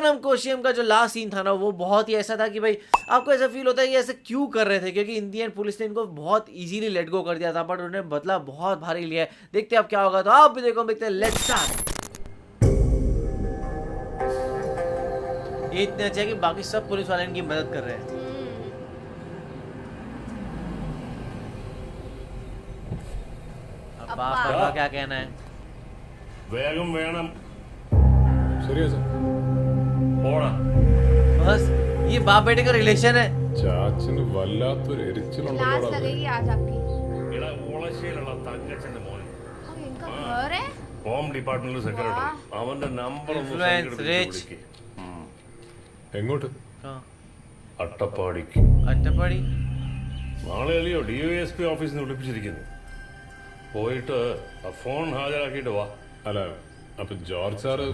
सोनम कोशियम का जो last scene था ना वो बहुत ही ऐसा था कि भाई आपको ऐसा फील होता है कि ऐसे क्यों कर रहे थे, क्योंकि इंडियन पुलिस ने इनको बहुत इजीली लेट गो कर दिया था, बट उन्होंने बदला बहुत भारी लिया है। देखते हैं अब क्या होगा, तो आप भी देखो, देखते हैं। Let's start. ये इतने अच्छे है कि बाकी सब पुलिस वाले इनकी मदद कर रहे हैं। अब पापा का क्या कहना है? വേഗം വേണം ശരിയാ സർ പോടാ बस ये बाप बेटे का रिलेशन है। ചാച്ചന് വല്ലാത്തൊരു लाज എരിച്ചിലുണ്ടല്ലോ लगेगी आज आपकी। എടാ ഓളശ്ശേരിയുള്ള തങ്കച്ചന്റെ മോൻ और इनका घर है। ഹോം ഡിപ്പാർട്ട്മെന്റ് സെക്രട്ടറി അവന്റെ നമ്പർ ഒന്ന് Influence, സംഘടിപ്പിച്ച് rich. വിളിക്ക്. എങ്ങോട്ട് हाँ, അട്ടപ്പാടിക്ക് अट्टपाड़ी। നാളെ അല്ലയോ DOSP ഓഫീസിൽ നിന്ന് വിളിപ്പിച്ചിരിക്കുന്നു. പോയിട്ട് ആ ഫോൺ ഹാജരാക്കിയിട്ട് വാ. അല്ല അപ്പൊ ജോർജ് സാറ്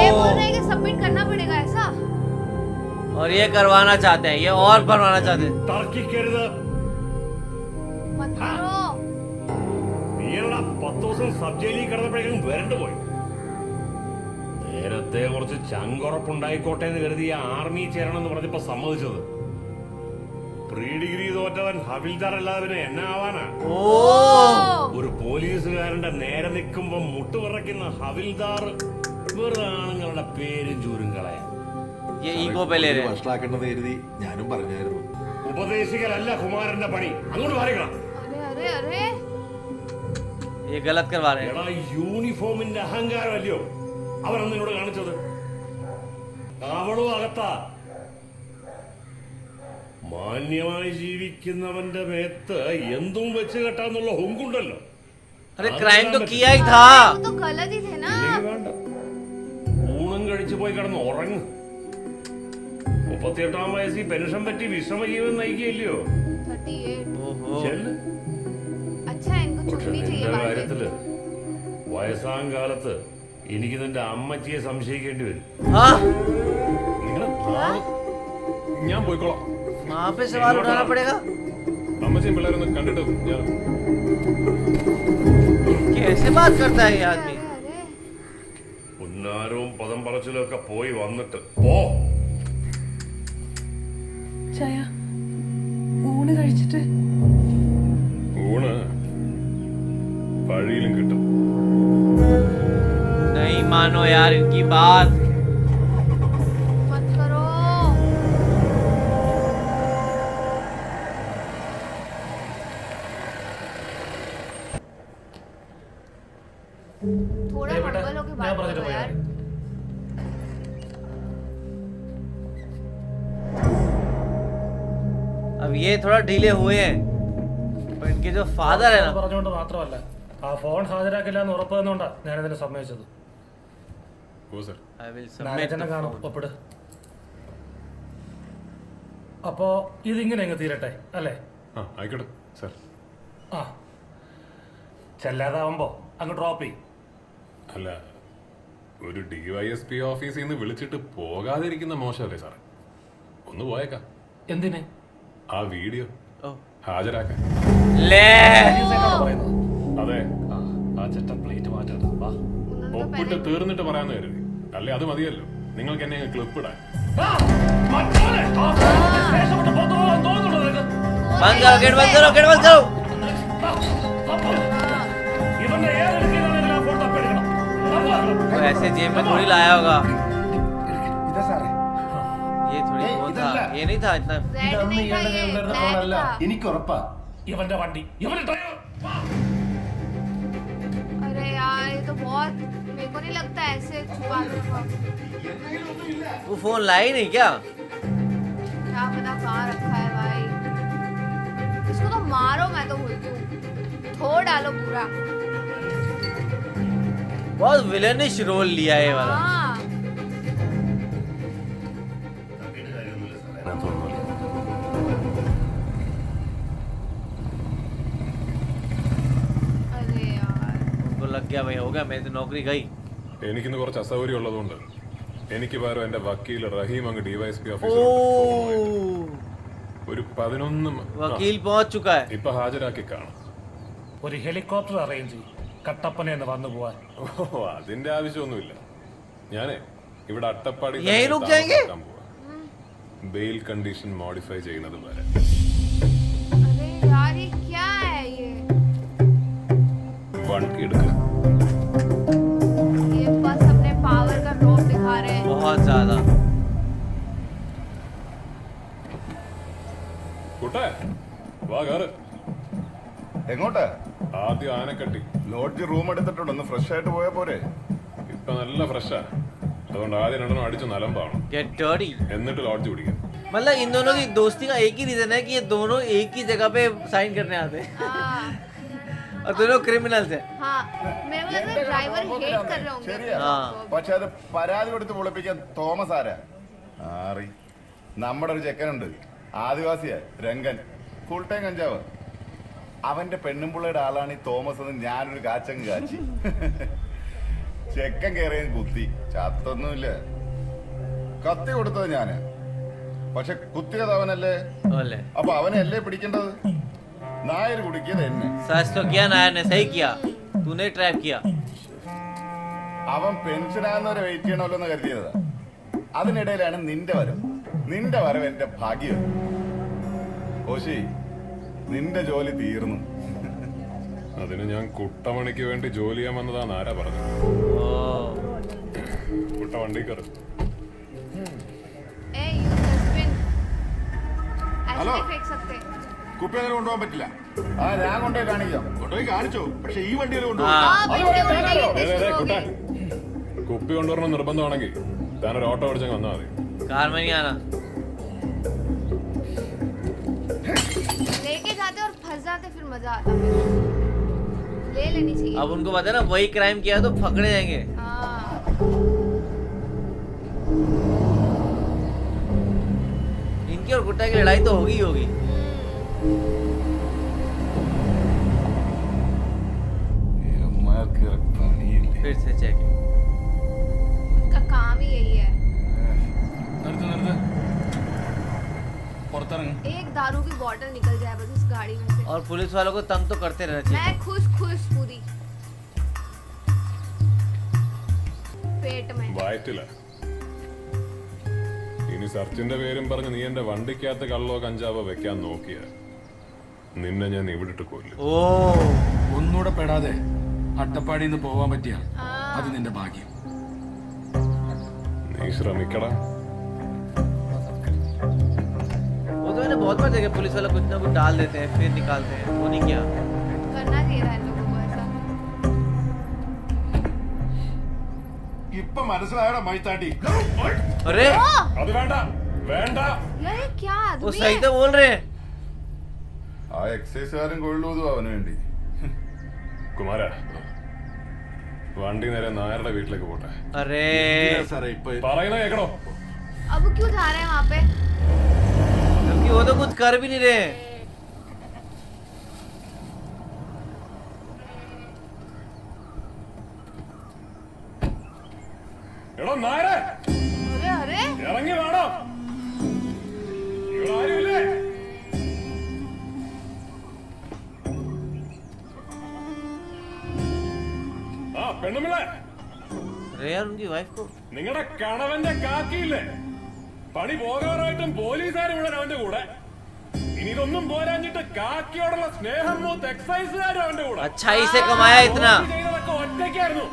ये बोल रहे हैं कि सबमिट करना पड़ेगा ऐसा। और ये करवाना चाहते हैं, ये और बनवाना चाहते हैं। തർക്കിക്കരുത്. मत करो। നീയല്ലടാ 10 ദിവസം സബ് ജയിലിൽ കിടന്നപ്പോഴേക്കും വരണ്ടു പോയി. നേരത്തെ കുറച്ച് ചങ്കുറപ്പുണ്ടായിക്കോട്ടെ എന്ന് കരുതി ആർമി ചേരണം എന്ന് പറഞ്ഞപ്പോ സമ്മതിച്ചത്. പ്രീ ഡിഗ്രി തോറ്റവൻ ഹവിൽദാർ അല്ലാതെ പിന്നെ എന്നാ ആവാനാ? ഒരു പോലീസുകാരന്റെ നേരെ നിൽക്കുമ്പോ മുട്ടുവിറയ്ക്കുന്ന ഹവിൽദാർ വെറുതെ ആണുങ്ങളുടെ പേരും ചൂരും കളയാൻ. ये ईगो पे ले रहे हैं। വഷളാക്കേണ്ടെന്ന് കരുതി ഞാനും പറഞ്ഞായിരുന്നു. ഉപദേശിക്കലല്ല കുമാരന്റെ പണി. അങ്ങോട്ട് മാറിക്കണം. अरे अरे अरे ये गलत करवा रहे हैं। എടാ യൂണിഫോമിന്റെ അഹങ്കാരം അല്ലയോ അവൻ നിന്നോട് കാണിച്ചത്? അവളും അകത്താ. മാന്യമായി ജീവിക്കുന്നവന്റെ മേത്ത് എന്തും വെച്ച് കെട്ടാന്നുള്ള ഹുങ്കുണ്ടല്ലോ. अरे क्राइम तो किया ही था। वो तो गलत ही थे ना। ഇല്ലെങ്കിൽ വേണ്ട. ഊണും കഴിച്ചു പോയി കിടന്ന് ഉറങ്ങ്. 38-ാം വയസ്സിൽ പെൻഷൻ പറ്റി വിശ്രമജീവൻ നയിക്കുകയല്ലയോ? 38। ओहो। ചെല്ല്. अच्छा इनको പക്ഷെ छुट्टी चाहिए നിന്റെ बाद में। കാര്യത്തില് വയസ്സാം കാലത്ത് എനിക്ക് നിന്റെ അമ്മച്ചിയെ സംശയിക്കേണ്ടി വരും. हाँ, ഞാൻ പോയിക്കോളാം. वहाँ पे सवाल उठाना पड़ेगा। അമ്മച്ചിയും പിള്ളേരൊന്ന് കണ്ടിട്ട് ഞാൻ कैसे बात करता है ये आदमी? अरे പുന്നാരവും പദം പറച്ചിലും ഒക്കെ പോയി വന്നിട്ട് പോ. ചായ ഊണ് കഴിച്ചിട്ട് ഊണ് വഴിയിലും കിട്ടും. नहीं मानो यार इनकी बात। मत करो। थोड़ा हम्बल होके बात करो यार। अब ये थोड़ा ढीले हुए हैं, पर इनके जो फादर है ना, പറഞ്ഞുകൊണ്ട് മാത്രമല്ല ആ ഫോൺ ഹാജരാക്കില്ല എന്ന് ഉറപ്പ് തന്നുകൊണ്ടാ ഞാനിതിനെ സമ്മതിച്ചത്. Oh sir. I will submit മാനേജനെ the കാണും phone. ഒപ്പിട്. അപ്പോ ഇതിങ്ങനെ അങ്ങ് തീരട്ടെ അല്ലേ? ആ ആയിക്കോട്ടെ സർ. ആ ചെല്ലാതാവുമ്പോ അങ്ങ് ഡ്രോപ്പ് ചെയ്യും. അല്ല ഒരു DYSP ഓഫീസിൽ നിന്ന് വിളിച്ചിട്ട് പോകാതിരിക്കുന്ന മോശമല്ലേ സാറേ? ഒന്ന് പോയേക്കാം. എന്തിന്? ആ വീഡിയോ Oh. ഹാജരാക്കാൻ. ले പറയുന്നത് അതെ, ആ ചെറ്റ പ്ലേറ്റ് മാറ്റണ്ട. വാ. उन्होंने तो ഒപ്പിട്ട് पहले തീർന്നിട്ട് പറയാന്ന് കരുതി. അല്ലേ അത് മതിയല്ലോ നിങ്ങൾക്ക് എന്നെ ക്ലിപ്പ് ഇടാൻ. മറ്റവനെ, ആ ഫോണിന് ശേഷപ്പെട്ട് പുറത്തു പോകാൻ തോന്നുന്നുണ്ടോ നിനക്ക്? बंद करो, गेट बंद करो, गेट बंद करो। ഇവന്റെ ഏതെടുക്കുന്നതിനാ ഫോൺ തപ്പെടുക്കണം. वो ऐसे जेब में थोड़ी लाया होगा। ഇതാ സാറേ. ये थोड़ी वो था, ये नहीं था इतना। रेड नहीं था ये, ब्लैक था। എനിക്ക് ഉറപ്പാ. ഇവന്റെ വണ്ടി ഇവന്റെ ഡ്രൈവർ. अरे यार ये तो बहुत, मेरे को नहीं लगता ऐसे छुपा के रखा। वो फोन लाई नहीं क्या? क्या पता कहाँ रखा है भाई। इसको तो मारो, मैं तो बोलती हूँ थोड़ डालो पूरा। बहुत विलेनिश रोल लिया है ये वाला। हाँ अरे यार उनको लग गया भाई, हो गया, मेरी तो नौकरी गई। എനിക്കിന്ന് കുറച്ച് അസൗകര്യം ഉള്ളതുകൊണ്ട് എനിക്ക് പകരം എന്റെ വക്കീൽ റഹീം അങ്ങ് DYSP ओ ഓഫീസിൽ ഒരു 11 वकील पहुंच चुका है। ഇപ്പൊ ഹാജരാക്കി കാണും. ഒരു ഹെലികോപ്റ്റർ അറേഞ്ച് ചെയ്യും കട്ടപ്പന എന്ന് വന്നു പോവാൻ. ഓ അതിന്റെ ആവശ്യമൊന്നുമില്ല. ഞാനേ ഇവിടെ അട്ടപ്പാടി यहीं रुक जाएंगे? ബെയിൽ കണ്ടീഷൻ മോഡിഫൈ ചെയ്യുന്നത് വരെ. अरे यार ये क्या है ये വണ്ടി എടുക്കുക. ये बस अपने पावर का रोप दिखा रहे हैं बहुत ज्यादा കൂട്ടെ വാ കേറ്. എങ്ങോട്ടാ? ആദ്യം ആനക്കട്ടി. ലോഡ്ജ് റൂം എടുത്തിട്ടുണ്ട്, ഒന്ന് ഫ്രഷ് ആയിട്ട് പോയാ പോരെ? ഇപ്പൊ നല്ല ഫ്രഷാ, അതുകൊണ്ട് ആദ്യം രണ്ടെണ്ണം അടിച്ച് നലമ്പാണ്, गेट डर्टी എന്നിട്ട് ലോഡ്ജ് പിടിക്കാം. मतलब इन दोनों की दोस्ती का एक ही रीजन है कि ये दोनों एक ही जगह पे साइन करने आते हैं हाँ और दोनों क्रिमिनल्स हैं हाँ मेरे को लग रहा है ड्राइवर हेट कर रहे होंगे ശരിയാ. हाँ। പക്ഷെ അത് പരാതി കൊടുത്ത് പൊളിപ്പിക്കാൻ തോമസ് ആരാ? ആറി നമ്മുടെ ഒരു ചെക്കനുണ്ട്, ആദിവാസിയാ, രംഗൻ, ഫുൾ ടൈം കഞ്ചാവ്. അവന്റെ പെണ്ണുമ്പിള്ളയുടെ ആളാണ് ഈ തോമസ് എന്ന് ഞാനൊരു കാച്ചങ്ങ് കാച്ചി. ചെക്കൻ കയറിയും കുത്തി, ചത്തൊന്നുമില്ല. കത്തി കൊടുത്തത് ഞാന്, പക്ഷെ കുത്തിയത് അവനല്ലേ. बोले അപ്പൊ അവനല്ലേ പിടിക്കേണ്ടത്? നായർ കുടിക്കിയത് എന്നെ. सच तो किया नायर ने सही किया तूने ट्रैप किया അവൻ പെൻഷനാകുന്നവരെ വെയിറ്റ് ചെയ്യണമല്ലോ എന്ന് കരുതിയതാ. അതിനിടയിലാണ് നിന്റെ വരവ്. നിന്റെ വരവ് എന്റെ ഭാഗ്യം. ഓശി, നിന്റെ ജോലി തീർന്നു. അതിന് ഞാൻ കുട്ടമണിക്ക് വേണ്ടി ജോലി ചെയ്യാൻ വന്നതാന്ന് ആരാ പറഞ്ഞു? ओ കുട്ട വണ്ടി കയറി. ए यू डस्टबिन ऐसे हेलो। नहीं फेंक सकते കുപ്പി അങ്ങനെ കൊണ്ടുപോകാൻ പറ്റില്ല. ആ ഞാൻ കൊണ്ടുപോയി കാണിക്കാം. കൊണ്ടുപോയി കാണിച്ചു, പക്ഷെ ഈ വണ്ടിയിൽ हाँ കൊണ്ടുപോയി. हाँ बंदे उल्टे ഏ, गिरने शुरू हो കുട്ട गए കുപ്പി കൊണ്ടുവരണം നിർബന്ധമാണെങ്കിൽ താനൊരു ഓട്ടോ ഓടിച്ചങ്ങ് വന്നാൽ മതി. कार में नहीं आना लेके जाते और फंस जाते फिर मजा आता फिर ले लेनी चाहिए अब उनको पता है ना वही क्राइम किया तो पकड़े जाएंगे हाँ इनकी और गुट्टा की लड़ाई तो होगी ही होगी ഇവന്മാർക്ക് പണിയില്ല. फिर से चेकिंग उनका काम ही यही है നിർത്ത് നിർത്ത്, പുറത്തിറങ്ങും. एक दारू की बोतल निकल जाए बस इस गाड़ी में से और पुलिस वालों को तंग तो करते रहना चाहिए मैं खुश खुश पूरी पेट में വയറ്റില്ല. ഇനി സെർച്ചിന്റെ പേരും പറഞ്ഞ് നീ എന്റെ വണ്ടിക്കകത്ത് കള്ളോ കഞ്ചാവോ വെക്കാൻ നോക്കിയ നിന്നെ ഞാൻ ഇവിടിട്ട് കൊല്ലും. ओ ഒന്നുകൂടെ പെടാതെ അട്ടപ്പാടിയിൽ നിന്ന് പോവാൻ പറ്റിയ हाँ അത് നിന്റെ ഭാഗ്യം. നീ ശ്രമിക്കടാ. वो तो मैंने बहुत बार देखा पुलिस वाले कुछ ना कुछ डाल देते हैं फिर निकालते हैं वो नहीं किया करना चाहिए था इन लोगों को ऐसा ഇപ്പൊ മനസ്സിലായടാ മൈത്താട്ടി. अरे അത് വേണ്ട വേണ്ട. यार ये क्या वो आदमी सही है तो बोल रहे हैं ആ എക്സൈസുകാരൻ കൊള്ളൂതും അവന് വേണ്ടി. കുമാര വണ്ടി നേരെ നായരുടെ വീട്ടിലേക്ക് പോട്ടെ. अरे സാറേ ഇപ്പൊ പറയുന്ന കേക്കണോ? अब क्यों जा रहे हैं वहाँ पे क्योंकि वो तो कुछ कर भी नहीं रहे हैं എടോ നായരെ अरे अरे ഇറങ്ങി വേണോ? ഇവിടെ ആരുമില്ലേ? ആ പെണ്ണുമില്ലേ, अरे यार उनकी वाइफ को നിങ്ങളുടെ കണവന്റെ കാക്കിയില്ലേ, പണി പോകാറായിട്ടും പോലീസുകാർ മുഴുവൻ അവന്റെ കൂടെ. ഇനി ഇതൊന്നും പോരാഞ്ഞിട്ട് കാക്കിയോടുള്ള സ്നേഹം മൂത്ത് എക്സൈസുകാരും അവന്റെ കൂടെ. अच्छाई से कमाया इतना ജോലി ചെയ്തതൊക്കെ ഒറ്റയ്ക്കായിരുന്നു.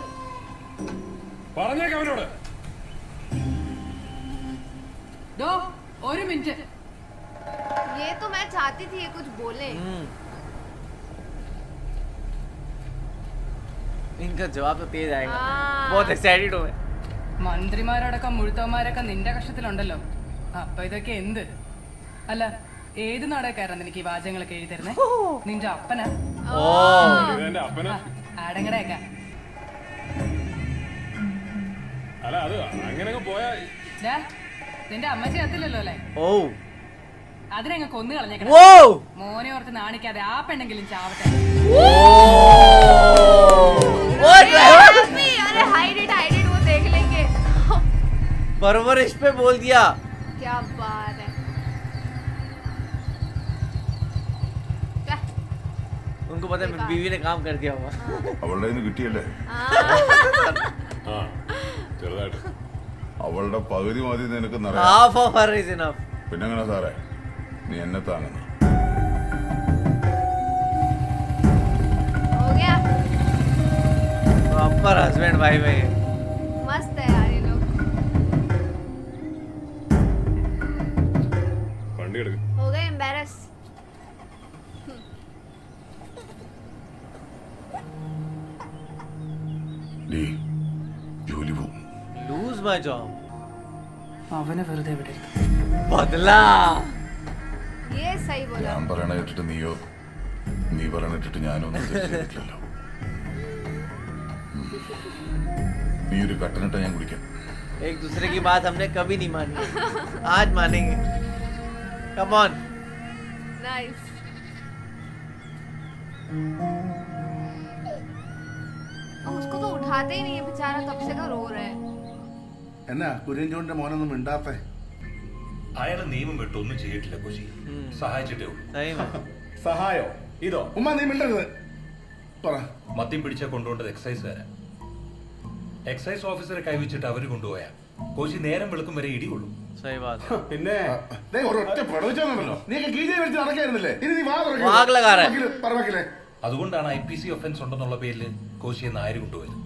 പറഞ്ഞേക്ക് അവനോട്. ദോ ഒരു മിനിറ്റ് ये तो मैं चाहती थी ये कुछ बोले इनका जवाब तो तेज आएगा हाँ। बहुत एक्साइटेड हूँ मैं മന്ത്രിമാരടക്കം മുഴുത്തവന്മാരൊക്കെ നിന്റെ കഷ്ടത്തിലുണ്ടല്ലോ. അപ്പൊ ഇതൊക്കെ എന്ത്? അല്ല ഏത് നാടകക്കാരാണ് എനിക്ക് ഈ വാചകങ്ങളൊക്കെ എഴുതി തരുന്നേ? നിന്റെ അപ്പനാ? ओ ഇതെന്റെ അപ്പന്. ആടങ്ങടയൊക്കെ അല്ല അത് അങ്ങനെ പോയാ നിന്റെ അമ്മച്ചി കത്തില്ലല്ലോ അല്ലേ? ओ അതിനങ്ങ് കൊന്നു കളഞ്ഞേക്കണം. वो മോനെ ഓർത്ത് നാണിക്കാതെ ആ പെണ്ണെങ്കിലും ചാവട്ടെ. ओ ड्राइवर Happy, अरे हाइड इट वो देख लेंगे परवरिश पे बोल दिया क्या बात है क्या? उनको पता है बीवी ने काम कर दिया होगा അവളുടെ കയ്യിൽ നിന്ന് കിട്ടിയല്ലേ? हाँ ആ ചെറുതായിട്ട് നന്നായിട്ട്. അവളുടെ പകുതി മതി നിനക്ക് നിറയാൻ. half of her is enough. പിന്നെ എങ്ങനെ സാറേ നീ എന്നെ താങ്ങുന്നു? हो गया proper husband wife है ये. मस्त है यार ये लोग വണ്ടി എടുക്ക്. हो गए एम्बैरस ഡീ ജോലി പോവും. lose my job. അവനെ വെറുതെ വിടരുത്. बदला. ये सही बोला ഞാൻ പറയണ കേട്ടിട്ട് നീയോ നീ പറയണ കേട്ടിട്ട് ഞാനോ ഒന്നും തെറ്റില്ലല്ലോ. നീ ഒരു കട്ടനിട്ട ഞാൻ കുടിക്കാം. एक दूसरे की बात हमने कभी नहीं मानी, आज मानेंगे. Come on. नाइस उसको तो उठाते ही नहीं है बेचारा कब से का रो रहा है എന്നാ കുര്യൻ ജോണിന്റെ മോനൊന്നും മിണ്ടാത്തേ? അയാളെ നിയമം വിട്ട് ഒന്നും ചെയ്തിട്ടില്ല കോശി, സഹായിച്ചിട്ടേ ഉള്ളൂ. सही में. സഹായോ ഇതോ? ഉമ്മ നീ മിണ്ടരുത്. പറ. മദ്യം പിടിച്ചാ കൊണ്ടുപോകേണ്ടത് എക്സൈസുകാരാ. എക്സൈസ് ഓഫീസറെ കൈവച്ചിട്ട് അവര് കൊണ്ടുപോയാ കോശി നേരം വെളുക്കും വരെ ഇടികൊള്ളൂ. सही बात. പിന്നെ ദേ ഒരൊറ്റ പ്രവചനമുണ്ടല്ലോ. നീയൊക്കെ കീഴേ വെച്ച് നടക്കായിരുന്നില്ലേ? ഇനി നീ വാ തുറക്കരുത്. വാഗ് ലഗാ രഹാ ഹൈ. വക്കീല്, പറ വക്കീലേ. അതുകൊണ്ടാണ് IPC ഒഫൻസ് ഉണ്ടെന്നുള്ള പേരിൽ കോശിയെ നായര് കൊണ്ടുപോയത്.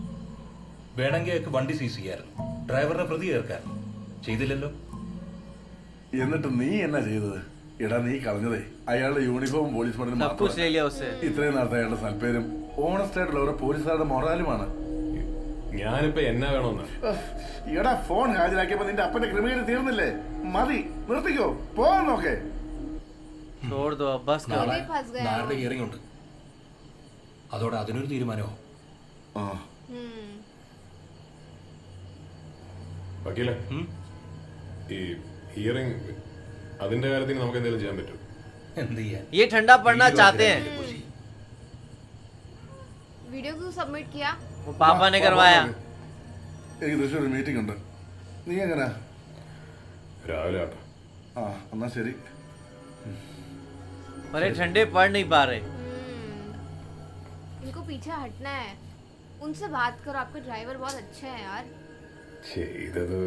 വേണമെങ്കിൽ അയാൾക്ക് വണ്ടി സീസ് ചെയ്യായിരുന്നു, ഡ്രൈവറിനെ പ്രതി ചേർക്കായിരുന്നു. ചെയ്തില്ലല്ലോ. എന്നിട്ട് നീ എന്നാ ചെയ്തത്? എടാ നീ കളഞ്ഞതേ അയാളുടെ യൂണിഫോം പോലീസ് പണിന് सब कुछ ले लिया उससे. ഇത്രയും നാളത്തെ അയാളുടെ സൽപ്പേരും ഓണസ്റ്റ് ആയിട്ടുള്ള ഓരോ പോലീസുകാരുടെ മൊറാലുമാണ്. ഞാനിപ്പോ എന്നാ വേണമെന്ന്? എടാ ഫോൺ ഹാജരാക്കിയപ്പോ നിന്റെ അപ്പന്റെ ക്രിമിനൽ തീർന്നില്ലേ? മതി, നിർത്തിക്കോ, പോവാൻ നോക്കേ. छोड़ दो अब, बस करो. भी फंस गया നാളെ ഹിയറിംഗ് ഉണ്ട്, അതോടെ അതിനൊരു തീരുമാനമോ. വക്കീലെ, ഈ ഹിയറിംഗ് അതിന്റെ കാര്യത്തിന് നമുക്ക് എന്തെങ്കിലും ചെയ്യാൻ പറ്റും? എന്ത് ചെയ്യാൻ? ये ठंडा पड़ना चाहते हैं. वीडियो क्यों सबमिट किया वो पापा ने करवाया. എനിക്ക് തൃശ്ശൂർ ഒരു മീറ്റിംഗ് ഉണ്ട്. നീ എങ്ങനാ? രാവിലെ ആട്ടോ. ആ എന്നാ ശരി. अरे ठंडे पड़ नहीं पा रहे. इनको पीछे हटना है, उनसे बात करो. आपके ड्राइवर बहुत अच्छे हैं यार. ചെയ്തത്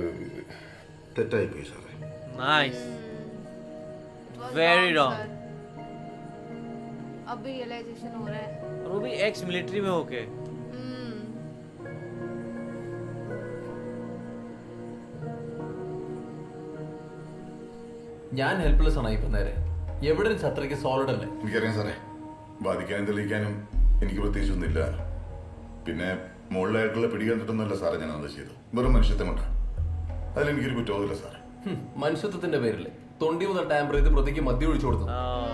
തെറ്റായി പോയി സാറേ. Nice. Was Very wrong. sir. अब भी रियलाइजेशन हो रहा है. और वो भी एक्स मिलिट्री में होके. ഞാൻ ഹെൽപ്ലെസ് ആണ് ഇപ്പം നേരെ. എവിടെ അത്രയ്ക്ക് സോളിഡ് അല്ലേ? എനിക്കറിയാം സാറേ, ബാധിക്കാനും തെളിയിക്കാനും എനിക്ക് പ്രത്യേകിച്ചൊന്നുമില്ല. പിന്നെ മുകളിലായിട്ടുള്ള പിടി കണ്ടിട്ടൊന്നുമല്ല സാറേ ഞാൻ അത് ചെയ്തു. വെറും മനുഷ്യത്വം കൊണ്ടാണ്. അതിലെനിക്കൊരു കുറ്റബോധമില്ല സാറേ. മനുഷ്യത്വത്തിന്റെ പേരില്ലേ തൊണ്ടി മുതൽ ടാമ്പർ ചെയ്ത് പ്രതിക്ക് മദ്യം ഒഴിച്ചു കൊടുത്തു.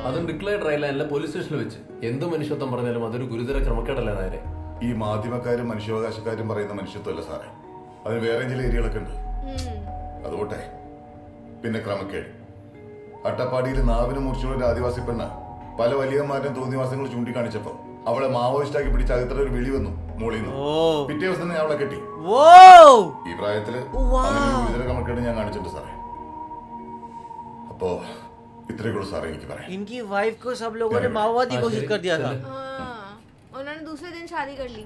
അതും ഡിക്ലെയർഡ് റൈലൈനിലെ പോലീസ് സ്റ്റേഷനിൽ വെച്ച്. എന്ത് മനുഷ്യത്വം പറഞ്ഞാലും അതൊരു ഗുരുതര ക്രമക്കേടല്ലേ നേരെ? ഈ മാധ്യമക്കാരും മനുഷ്യാവകാശക്കാരും പറയുന്ന മനുഷ്യത്വമല്ല സാറേ, അതിന് വേറെ ചില ഏരിയകളൊക്കെ ഉണ്ട്. അതുകൊട്ടെ. പിന്നെ ക്രമക്കേട്. അട്ടപ്പാടിയിൽ നാവിന് മുറിച്ചുള്ള ഒരു ആദിവാസി പെണ്ണ പല വലിയമാരും തോന്നിവാസങ്ങൾ ചൂണ്ടിക്കാണിച്ചപ്പോ അവളെ മാവോയിസ്റ്റാക്കി പിടിച്ച അകത്ര ഒരു വിളി വന്നു മോളിൽ നിന്ന്. പിറ്റേ ദിവസം തന്നെ അവളെ കെട്ടി. ഈ പ്രായത്തില് ഗുരുതര ക്രമക്കേട് ഞാൻ കാണിച്ചിട്ടുണ്ട് സാറേ. അപ്പോ ഇത്രയൊക്കെ സാറേ എനിക്ക് പറയാം. इनकी वाइफ को सब लोगों ने माओवादी घोषित कर दिया था. उन्होंने दूसरे दिन शादी कर ली.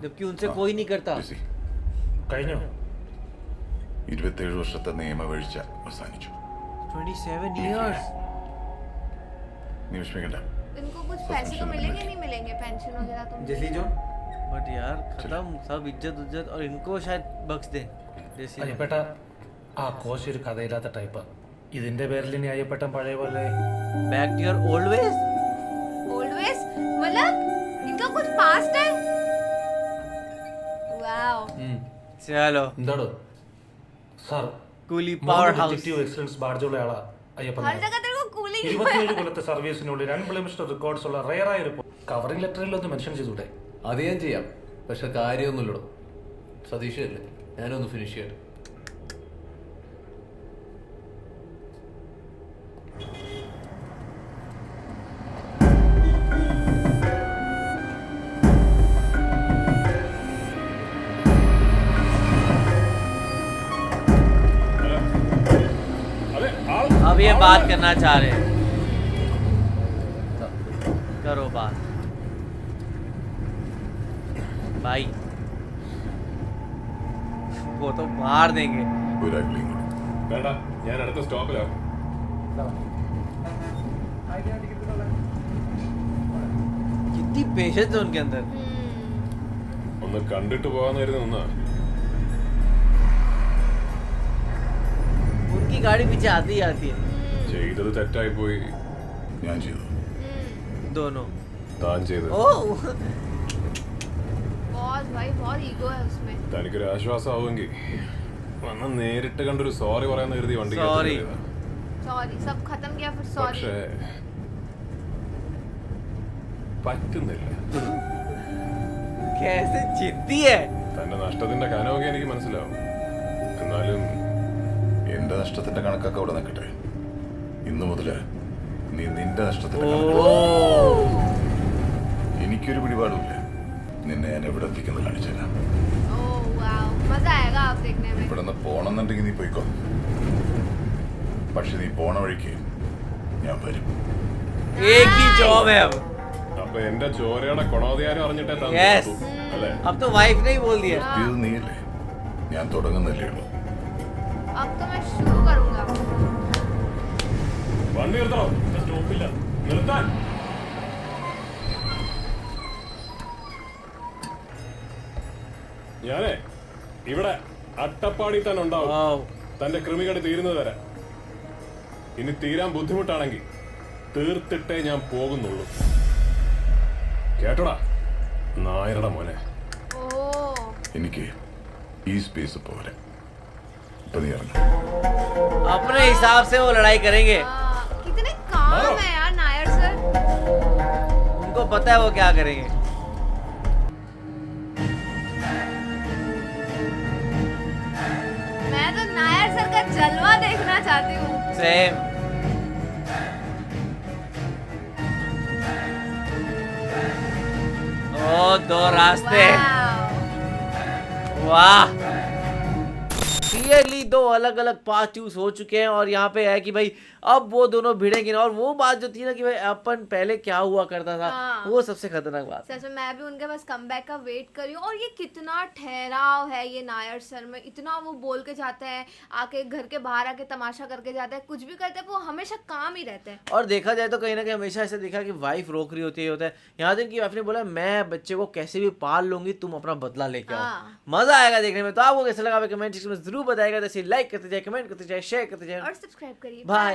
जबकि उनसे कोई नहीं करता. കഴിഞ്ഞോ? 27 വർഷത്തെ നിയമവീഴ്ച അവസാനിച്ചു. 27 years. നീ വിഷമിക്കണ്ട. इनको कुछ पैसे तो मिलेंगे नहीं मिलेंगे पेंशन वगैरह तो? ജെസി ജോൺ, बट यार खत्म सब इज्जत उज्जत और इनको शायद बख्श दे. അയ്യപ്പെട്ട ആ കോശി ഒരു കഥയില്ലാത്ത ടൈപ്പാ. ഇതിന്റെ പേരിൽ ഇനി അയ്യപ്പെട്ടൻ പഴയ പോലെ back to your old ways. Old ways मतलब इनका कुछ पास्ट है. वाओ. चलो എന്താടോ സാർ കൂലി പവർ ഹൗസ്. ഡിറ്റക്റ്റീവ് എക്സലൻസ് ബാഡ്ജുള്ള ആളാ അയ്യപ്പൻ. हर जगह तेरे को कूली 27 കൊല്ലത്തെ സർവീസിനുള്ളിൽ അൺബ്ലെമിഷ്ഡ് റെക്കോർഡ്സ് ഉള്ള റയറായ റിപ്പോർട്ട് കവറിംഗ് ലെറ്ററിൽ ഒന്ന് മെൻഷൻ ചെയ്തൂടെ? അത് ഞാൻ ചെയ്യാം, പക്ഷെ കാര്യമൊന്നുമില്ലടോ. സതീഷ് അല്ലേ, ഞാനൊന്ന് ഫിനിഷ് ചെയ്യട്ടെ. अब ये बात करना चाह रहे हैं. करो बात भाई. आपको तो मार देंगे। ഒരു അഗ്ലിയും കൂടി. വേണ്ട, ഞാൻ അടുത്ത സ്റ്റോപ്പിലാ. कितनी पेशेंस है उनके अंदर। ഒന്ന് കണ്ടിട്ട് പോകാന്നായിരുന്നു നിന്നാ. उनकी गाड़ी पीछे आती ही आती है। ചെയ്തത് തെറ്റായി പോയി. ഞാൻ ചെയ്തു. दोनों। താൻ ചെയ്തത്. ओह बॉस भाई बहुत ईगो है उसमें। തനിക്കൊരു ആശ്വാസമാവുമെങ്കിൽ വന്ന് നേരിട്ട് കണ്ടൊരു സോറി പറയാന്ന് കരുതി വണ്ടി Sorry. सॉरी, सब खत्म किया फिर सॉरी। പക്ഷേ പറ്റുന്നില്ല. कैसे जिद्दी है। തന്റെ നഷ്ടത്തിന്റെ കനമൊക്കെ എനിക്ക് മനസ്സിലാവും. എന്നാലും എന്റെ നഷ്ടത്തിന്റെ കണക്കൊക്കെ അവിടെ നിൽക്കട്ടെ. ഇന്നു മുതല് നീ നിന്റെ നഷ്ടത്തിന്റെ കണക്ക്. ओह എനിക്കൊരു പിടിപാടുമില്ല. നിന്നെ ഞാൻ എവിടെ എത്തിക്കുന്ന കാണിച്ചുതരാം. ओह वाओ, मजा आएगा आप देखने में। ഇവിടെ നിന്ന് പോണെന്നുണ്ടെങ്കിൽ നീ പോയിക്കോ. പക്ഷെ നീ പോണ വഴിക്ക് ഞാൻ വരും. एक ही जॉब है अब। അപ്പൊ എന്റെ ചോരയുടെ കൊണോതിയാരും അറിഞ്ഞിട്ടേ താൻ Yes. നിർത്തൂ, അല്ലേ? अब तो वाइफ ने ही बोल दिया। ഇത് നീയല്ലേ? ഞാൻ തുടങ്ങുന്നല്ലേ ഉള്ളൂ. अब तो मैं शुरू करूंगा। വണ്ടി നിർത്തണോ? സ്റ്റോപ്പില്ല. നിർത്താൻ. ഞാനേ ഇവിടെ അട്ടപ്പാടി തന്നെ ഉണ്ടാവും. वाओ തന്റെ കൃമികടി തീരുന്നത് വരെ. ഇനി തീരാൻ ബുദ്ധിമുട്ടാണെങ്കിൽ തീർത്തിട്ടേ ഞാൻ പോകുന്നുള്ളൂ. കേട്ടോടാ നായരുടെ മോനെ. ओह എനിക്ക് ഈ സ്പേസ് പോരെ. ഇപ്പൊ നീ ഇറങ്ങ. अपने हिसाब से वो लड़ाई करेंगे। कितने काम है यार नायर सर। उनको पता है वो क्या करेंगे। मैं तो नायर सर का जलवा देखना चाहती हूँ। सेम। ओ दो रास्ते। वाओ। वाह क्लियरली दो अलग अलग पार्ट यूज हो चुके हैं और यहाँ पे है कि भाई अब वो दोनों भिड़ेंगे ना। और वो बात जो थी ना कि भाई अपन पहले क्या हुआ करता था, हाँ। वो सबसे खतरनाक बात। सच में मैं भी उनके बस कमबैक का वेट कर रही हूँ। और ये कितना ठहराव है ये नायर सर में। इतना वो बोल के जाते हैं, आके घर के बाहर आके तमाशा करके जाते हैं, कुछ भी करते हैं वो हमेशा काम ही रहते हैं। और देखा जाए तो कहीं ना कहीं हमेशा ऐसे देखा कि वाइफ रोक रही होती है, होता है यहाँ तक कि वाइफ ने बोला मैं बच्चे को कैसे भी पाल लूंगी, तुम अपना बदला लेके आओ। हाँ। मजा आएगा देखने में। तो आपको कैसा लगा कमेंट सेक्शन में जरूर बताएगा। जैसे लाइक करते जाए, कमेंट करते जाए, शेयर करते जाए। और सब्सक्राइब करिए। बाय।